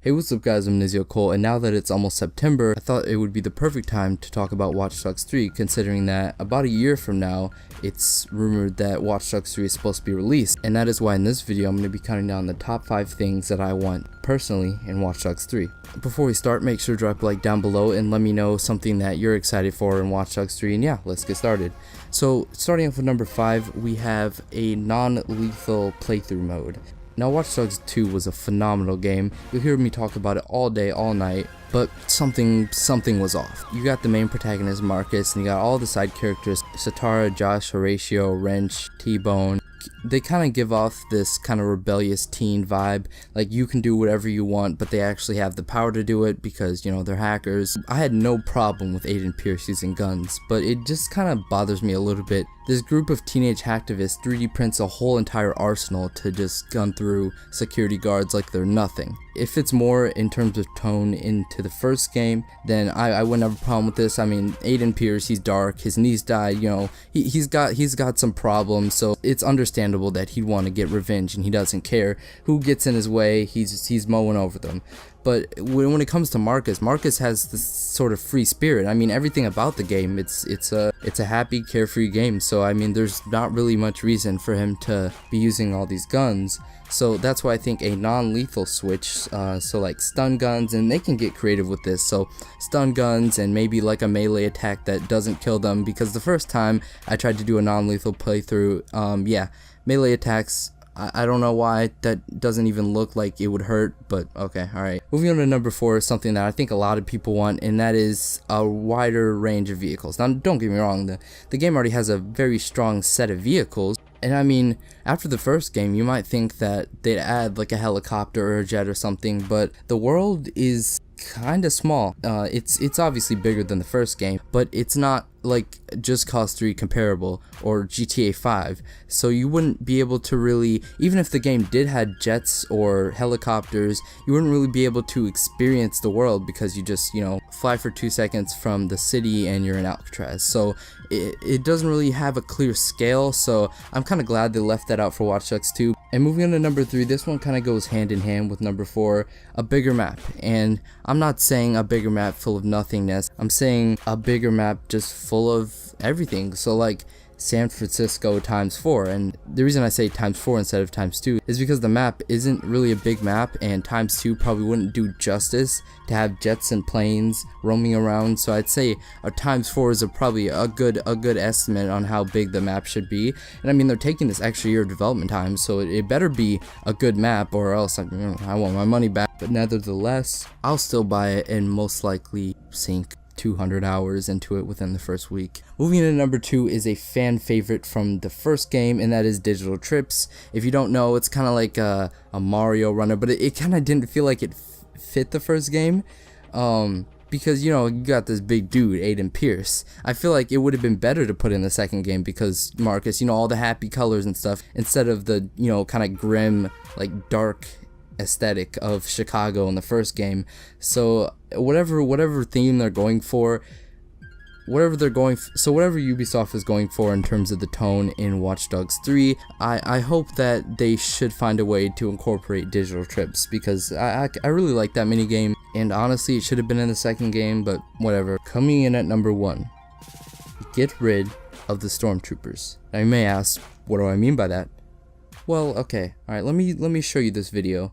Hey, what's up guys, I'm Nizio Cole, and now that it's almost September, I thought it would be the perfect time to talk about Watch Dogs 3, considering that about a year from now, it's rumored that Watch Dogs 3 is supposed to be released, and that is why in this video I'm going to be counting down the top 5 things that I want personally in Watch Dogs 3. Before we start, make sure to drop a like down below and let me know something that you're excited for in Watch Dogs 3, and yeah, let's get started. So, starting off with number 5, we have a non-lethal playthrough mode. Now, Watch Dogs 2 was a phenomenal game. You'll hear me talk about it all day, all night, but something was off. You got the main protagonist, Marcus, and you got all the side characters, Satara, Josh, Horatio, Wrench, T-Bone. They kind of give off this kind of rebellious teen vibe, like you can do whatever you want, but they actually have the power to do it because, you know, they're hackers. I had no problem with Aiden Pierce using guns, but it just kind of bothers me a little bit. This group of teenage hacktivists 3D prints a whole entire arsenal to just gun through security guards like they're nothing. It fits more in terms of tone into the first game, then I wouldn't have a problem with this. I mean, Aiden Pierce, he's dark, his niece died, you know, he's got some problems, so it's understandable that he'd want to get revenge and he doesn't care who gets in his way. He's mowing over them. But when it comes to Marcus has this sort of free spirit. I mean, everything about the game, it's a happy, carefree game. So I mean, there's not really much reason for him to be using all these guns. So that's why I think a non-lethal switch, so like stun guns, and they can get creative with this. So stun guns and maybe like a melee attack that doesn't kill them, because the first time I tried to do a non-lethal playthrough, yeah, melee attacks, I don't know why that doesn't even look like it would hurt, but okay, alright. Moving on to number 4 is something that I think a lot of people want, and that is a wider range of vehicles. Now, don't get me wrong, the game already has a very strong set of vehicles, and I mean, after the first game, you might think that they'd add like a helicopter or a jet or something, but the world is kinda small. It's obviously bigger than the first game, but it's not like Just Cause 3 comparable or GTA 5, so you wouldn't be able to really, even if the game did have jets or helicopters, you wouldn't really be able to experience the world because you just, you know, fly for 2 seconds from the city and you're in Alcatraz. So it doesn't really have a clear scale, so I'm kind of glad they left that out for Watch Dogs 2. And moving on to number 3, this one kind of goes hand in hand with number 4, a bigger map. And I'm not saying a bigger map full of nothingness, I'm saying a bigger map just full of everything. So like San Francisco times 4, and the reason I say times 4 instead of times 2 is because the map isn't really a big map, and times 2 probably wouldn't do justice to have jets and planes roaming around. So I'd say a times 4 is probably a good estimate on how big the map should be. And I mean, they're taking this extra year of development time, so it better be a good map, or else I want my money back. But nevertheless, I'll still buy it and most likely sink 200 hours into it within the first week. Moving into number 2 is a fan favorite from the first game, and that is digital trips. If you don't know, it's kind of like a Mario runner, but it kind of didn't feel like it fit the first game, because, you know, you got this big dude, Aiden Pierce. I feel like it would have been better to put in the second game because Marcus, you know, all the happy colors and stuff, instead of the, you know, kind of grim, like dark aesthetic of Chicago in the first game. So whatever theme they're going for, whatever Ubisoft is going for in terms of the tone in Watch Dogs 3, I hope that they should find a way to incorporate digital trips, because I really like that minigame, and honestly it should have been in the second game, but whatever. Coming in at number 1, get rid of the stormtroopers. Now you may ask, what do I mean by that? Well, okay, alright, let me show you this video.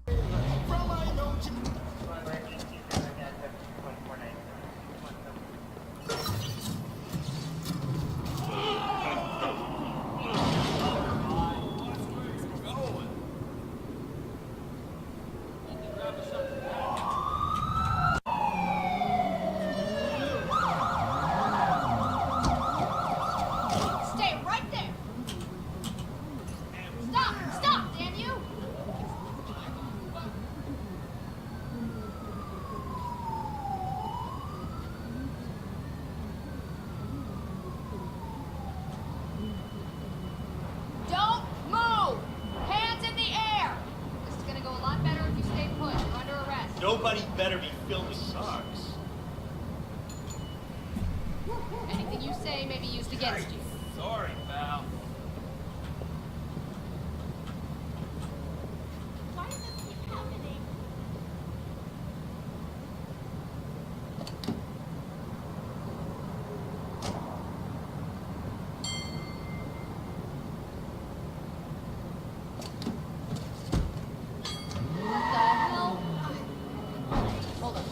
Nobody better be filming socks. Anything you say may be used against you. Sorry, pal. Why does this keep happening? What the hell? Hold on.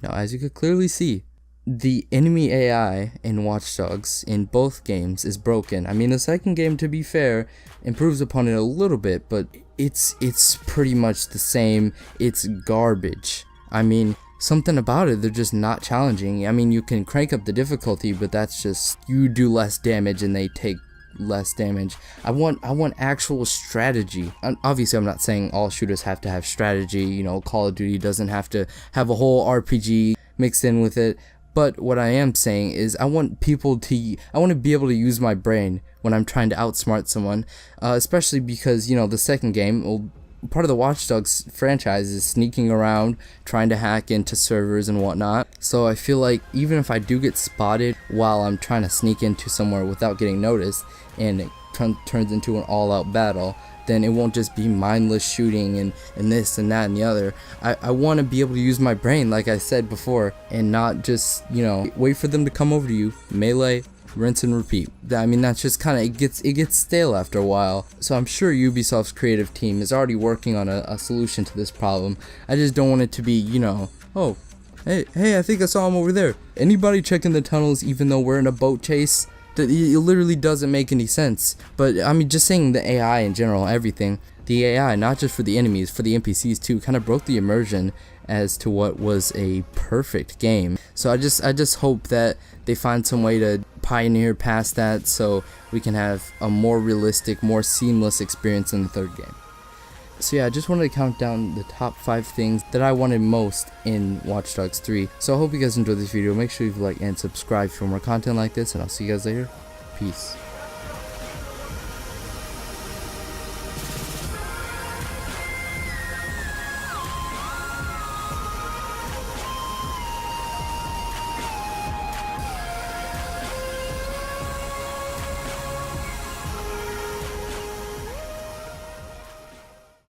Now, as you could clearly see, the enemy AI in Watch Dogs in both games is broken. I mean, the second game, to be fair, improves upon it a little bit, but it's pretty much the same. It's garbage. I mean, something about it, they're just not challenging. I mean, you can crank up the difficulty, but that's just, you do less damage and they take less damage. I want actual strategy. And obviously, I'm not saying all shooters have to have strategy. You know, Call of Duty doesn't have to have a whole RPG mixed in with it. But what I am saying is I want to be able to use my brain when I'm trying to outsmart someone, especially because, you know, the second game, well, part of the Watch Dogs franchise is sneaking around, trying to hack into servers and whatnot. So I feel like even if I do get spotted while I'm trying to sneak into somewhere without getting noticed, and it turns into an all-out battle, then it won't just be mindless shooting and this and that and the other. I want to be able to use my brain, like I said before, and not just, you know, wait for them to come over to you, melee, rinse and repeat. I mean, that's just kind of, it gets stale after a while. So I'm sure Ubisoft's creative team is already working on a solution to this problem. I just don't want it to be, you know, oh, hey, I think I saw him over there. Anybody checking the tunnels even though we're in a boat chase? It literally doesn't make any sense. But I mean, just saying the AI in general, everything, the AI, not just for the enemies, for the NPCs too, kind of broke the immersion as to what was a perfect game. So I just hope that they find some way to pioneer past that so we can have a more realistic, more seamless experience in the third game. So yeah, I just wanted to count down the top 5 things that I wanted most in Watch Dogs 3. So I hope you guys enjoyed this video. Make sure you like and subscribe for more content like this, and I'll see you guys later. Peace.